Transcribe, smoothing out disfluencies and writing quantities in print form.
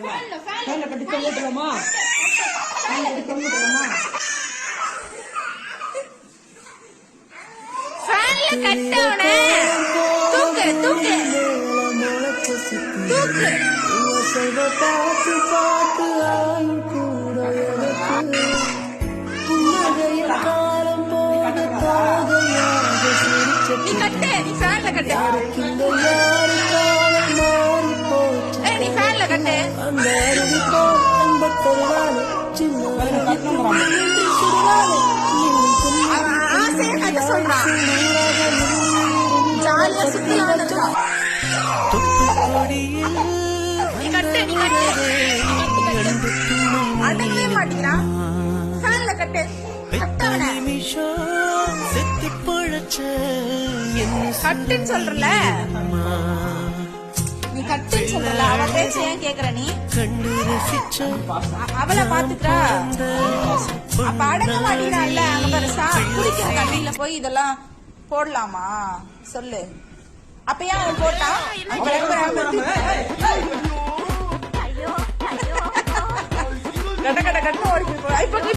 ஃபேன்ல கட்டி தொங்கிடலாமா? ஃபேன்ல கட்டி தொங்கிடலாமா? ஃபேன்ல கட்டவனே தூக்கு தூக்கு தூக்கு. பாட்டு பாட்டு ஆயும் கூட எனக்கு புன்னகைய காலம் போக பாதையாக நீ கட்டு, நீ ஃபேன்ல கட்டு. யாரு காலம் மாறி போச்சு நீ ஃபேன்ல கட்டு. அந்த அருவி போல் அன்பத்தொருவாலே சின்ன சுடுவாலே ஆசையை கட்ட சொல்றான். ஜாலியா சுத்தலாம். நீ கட்டு, நீ கட்டு. அடங்கவே மாட்டீங்களா? ஃபேன்ல கட்டு. கட்டவனே கட்டுன்னு சொல்றல, நீ கட்டுன்னு சொல்றல, அவ பேச்ச ஏன் கேக்குற நீ? அவளை பாத்துக்கா. அப்ப அடங்க மாட்டீங்கல்ல? அங்க பெருசா குடிக்கிற தண்ணியில போய் இதெல்லாம் போடலாமா சொல்லு? அப்ப ஏன் அவன் போட்டான்? கட்ட கட்ட கட்ட ஓடி போய்